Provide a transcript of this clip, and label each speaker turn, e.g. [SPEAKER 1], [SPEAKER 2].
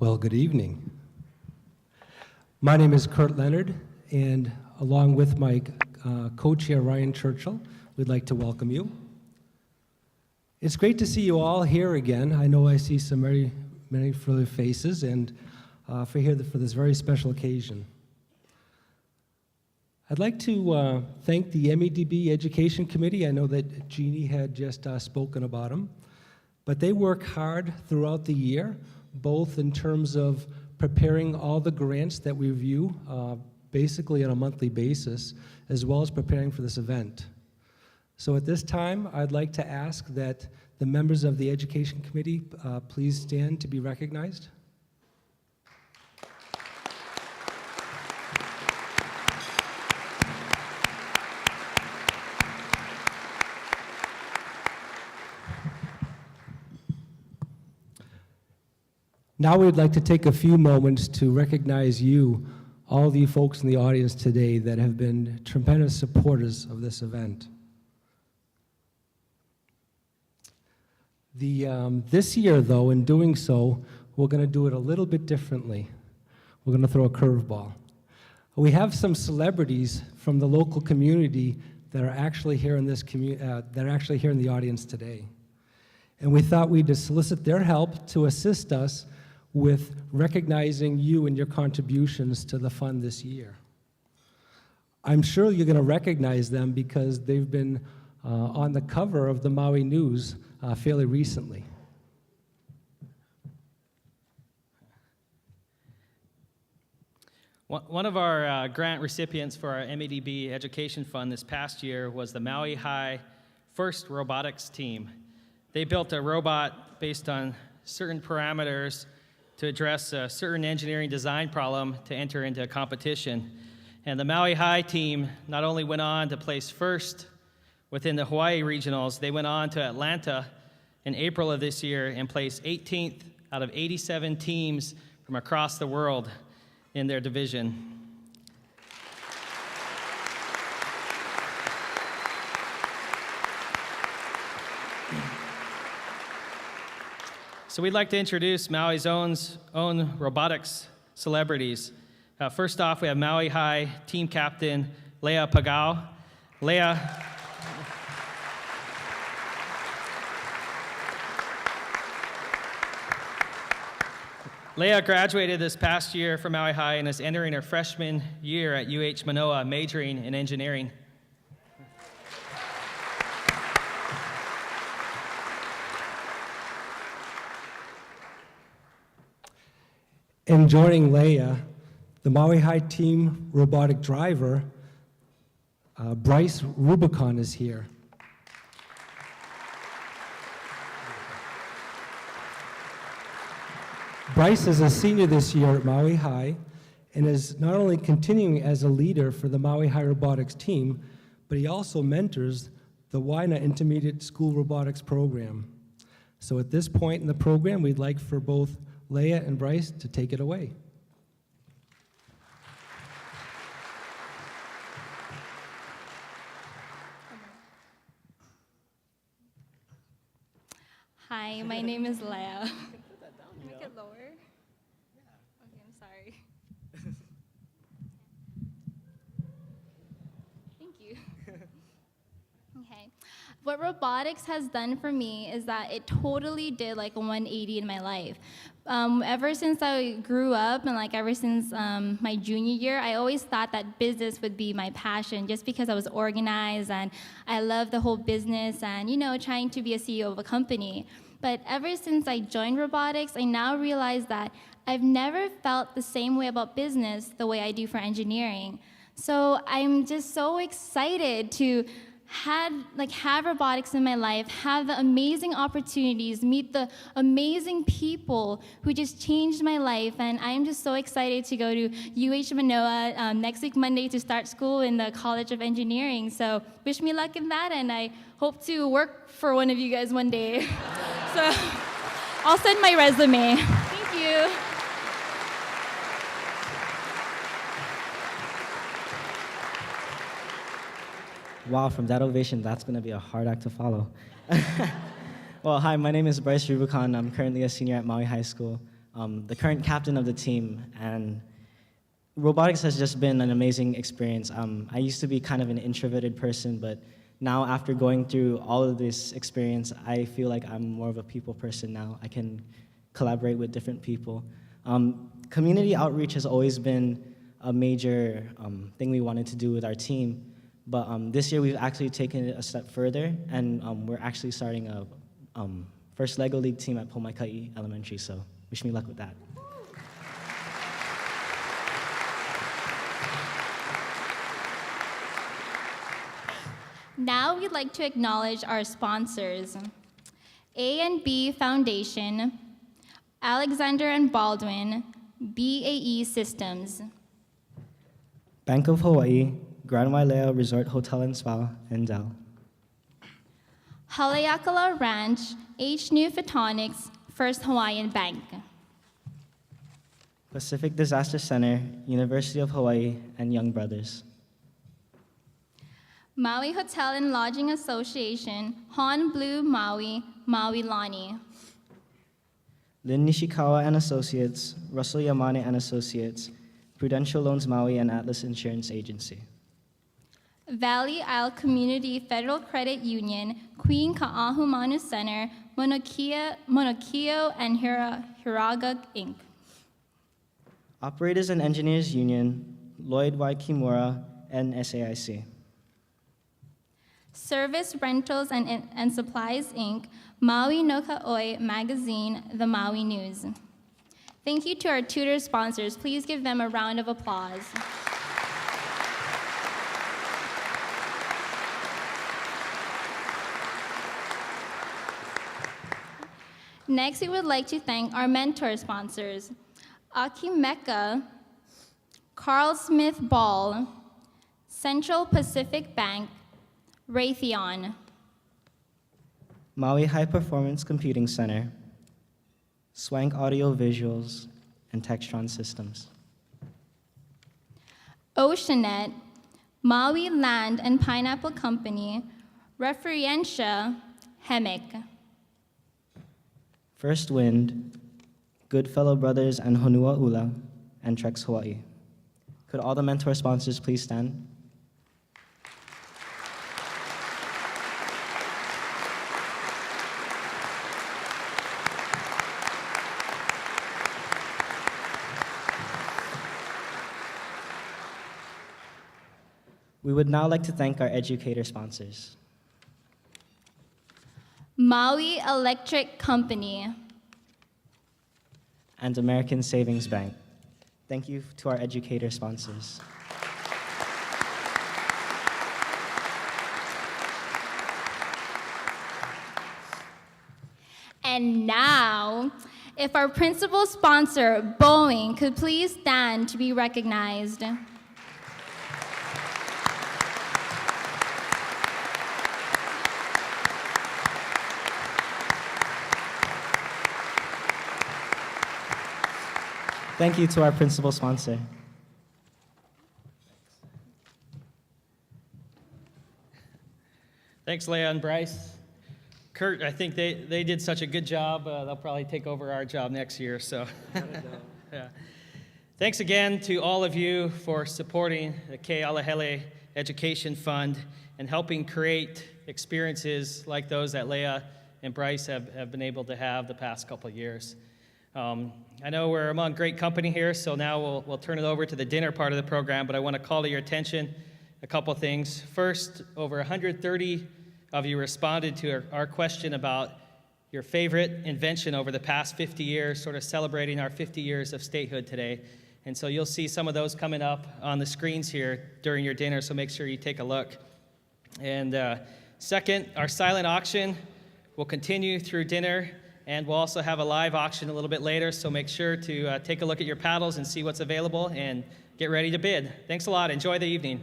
[SPEAKER 1] Well, good evening. My name is Kurt Leonard, and along with my co-chair Ryan Churchill, we'd like to welcome you. It's great to see you all here again. I know I see some many familiar faces, and for this very special occasion. I'd like to thank the MEDB Education Committee. I know that Jeannie had just spoken about them, but they work hard throughout the year, both in terms of preparing all the grants that we review basically on a monthly basis, as well as preparing for this event. So at this time, I'd like to ask that the members of the Education Committee please stand to be recognized. Now we'd like to take a few moments to recognize you, all of you folks in the audience today that have been tremendous supporters of this event. This year, though, in doing so, we're going to do it a little bit differently. We're going to throw a curveball. We have some celebrities from the local community that are actually here in the audience today, and we thought we'd solicit their help to assist us with recognizing you and your contributions to the fund this year. I'm sure you're going to recognize them because they've been on the cover of the Maui News fairly recently.
[SPEAKER 2] One of our grant recipients for our MEDB Education Fund this past year was the Maui High First Robotics Team. They built a robot based on certain parameters to address a certain engineering design problem to enter into a competition. And the Maui High team not only went on to place first within the Hawaii regionals, they went on to Atlanta in April of this year and placed 18th out of 87 teams from across the world in their division. So we'd like to introduce Maui's own robotics celebrities. First off, we have Maui High team captain Wailea Pagao. Wailea graduated this past year from Maui High and is entering her freshman year at UH Manoa, majoring in engineering.
[SPEAKER 1] And joining Wailea, the Maui High team robotic driver, Bryce Rubicon, is here. Bryce is a senior this year at Maui High and is not only continuing as a leader for the Maui High robotics team, but he also mentors the Waina Intermediate School Robotics program. So at this point in the program, we'd like for both Wailea and Bryce to take it away.
[SPEAKER 3] Hi, my name is Wailea. Make it lower? Okay, I'm sorry. Thank you. Okay. What robotics has done for me is that it totally did like a 180 in my life. Ever since I grew up and ever since my junior year, I always thought that business would be my passion just because I was organized and I love the whole business and, trying to be a CEO of a company. But ever since I joined robotics, I now realize that I've never felt the same way about business the way I do for engineering. So I'm just so excited to have robotics in my life, have the amazing opportunities, meet the amazing people who just changed my life, and I am just so excited to go to UH Manoa next week Monday to start school in the College of Engineering. So wish me luck in that, and I hope to work for one of you guys one day. So I'll send my resume. Thank you.
[SPEAKER 4] Wow, from that ovation, that's going to be a hard act to follow. Well, hi, my name is Bryce Rubicon. I'm currently a senior at Maui High School. the current captain of the team. And robotics has just been an amazing experience. I used to be kind of an introverted person, but now after going through all of this experience, I feel like I'm more of a people person now. I can collaborate with different people. Community outreach has always been a major thing we wanted to do with our team, but this year we've actually taken it a step further, and we're actually starting a first LEGO League team at Pomaikai Elementary, so wish me luck with that.
[SPEAKER 3] Now we'd like to acknowledge our sponsors, A&B Foundation, Alexander and Baldwin, BAE Systems,
[SPEAKER 4] Bank of Hawaii, Grand Wailea Resort Hotel and Spa, and Dell.
[SPEAKER 3] Haleakala Ranch, H. New Photonics, First Hawaiian Bank.
[SPEAKER 4] Pacific Disaster Center, University of Hawaii, and Young Brothers.
[SPEAKER 3] Maui Hotel and Lodging Association, Hon Blue Maui, Maui Lani.
[SPEAKER 4] Lynn Nishikawa and Associates, Russell Yamane and Associates, Prudential Loans Maui, and Atlas Insurance Agency.
[SPEAKER 3] Valley Isle Community Federal Credit Union, Queen Ka'ahumanu Center, Monokio and Hiraga, Inc.
[SPEAKER 4] Operators and Engineers Union, Lloyd Y. Kimura, and SAIC.
[SPEAKER 3] Service Rentals and Supplies, Inc., Maui no Ka'oi Magazine, The Maui News. Thank you to our tutor sponsors. Please give them a round of applause. Next, we would like to thank our mentor sponsors, Akimeka, Carl Smith Ball, Central Pacific Bank, Raytheon,
[SPEAKER 4] Maui High Performance Computing Center, Swank Audio Visuals, and Textron Systems.
[SPEAKER 3] Oceanet, Maui Land and Pineapple Company, Referentia, Hemic.
[SPEAKER 4] First Wind, Goodfellow Brothers and Honua Ula, and Trex Hawaii. Could all the mentor sponsors please stand? We would now like to thank our educator sponsors.
[SPEAKER 3] Maui Electric Company,
[SPEAKER 4] And American Savings Bank. Thank you to our educator sponsors.
[SPEAKER 3] And now, if our principal sponsor, Boeing, could please stand to be recognized.
[SPEAKER 4] Thank you to our principal sponsor.
[SPEAKER 2] Thanks, Leah and Bryce. Kurt, I think they did such a good job. They'll probably take over our job next year. So, yeah. Thanks again to all of you for supporting the Alahele Education Fund and helping create experiences like those that Leah and Bryce have been able to have the past couple of years. I know we're among great company here, so now we'll turn it over to the dinner part of the program, but I want to call to your attention a couple things. First, over 130 of you responded to our question about your favorite invention over the past 50 years, sort of celebrating our 50 years of statehood today. And so you'll see some of those coming up on the screens here during your dinner, so make sure you take a look. And second, our silent auction will continue through dinner, and we'll also have a live auction a little bit later, so make sure to take a look at your paddles and see what's available and get ready to bid. Thanks a lot. Enjoy the evening.